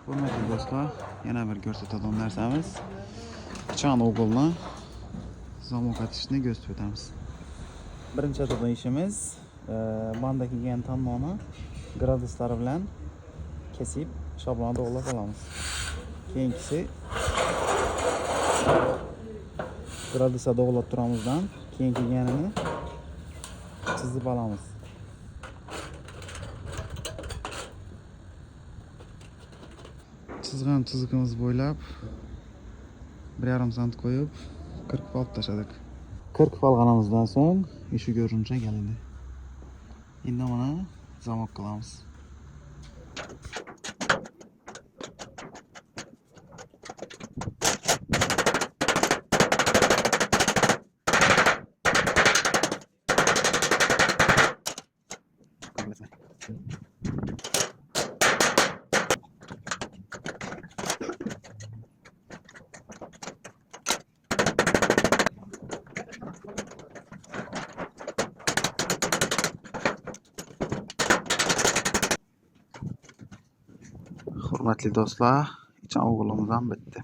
Hurmatli do'stlar, yana bir ko'rsatadigan narsamiz. Pichan o'g'ilni zamok atishni ko'rsatib o'tamiz. Birinchi atadigan ishimiz banda kelgan tanmoni gradiuslari bilan kesib, shablonni to'g'rilab olamiz. Keyingisi gradusda to'g'rilab turamizdan keyin kelganini chizib olamiz. Chizgan chizigimiz bo'ylab 1,5 sant qo'yib 40 olib tashladik. 40 olganimizdan so'ng ishi ko'rincha keldi. Endi mana zamok qilamiz. Hurmatli do'stlar, ichan o'g'limiz ham bitdi.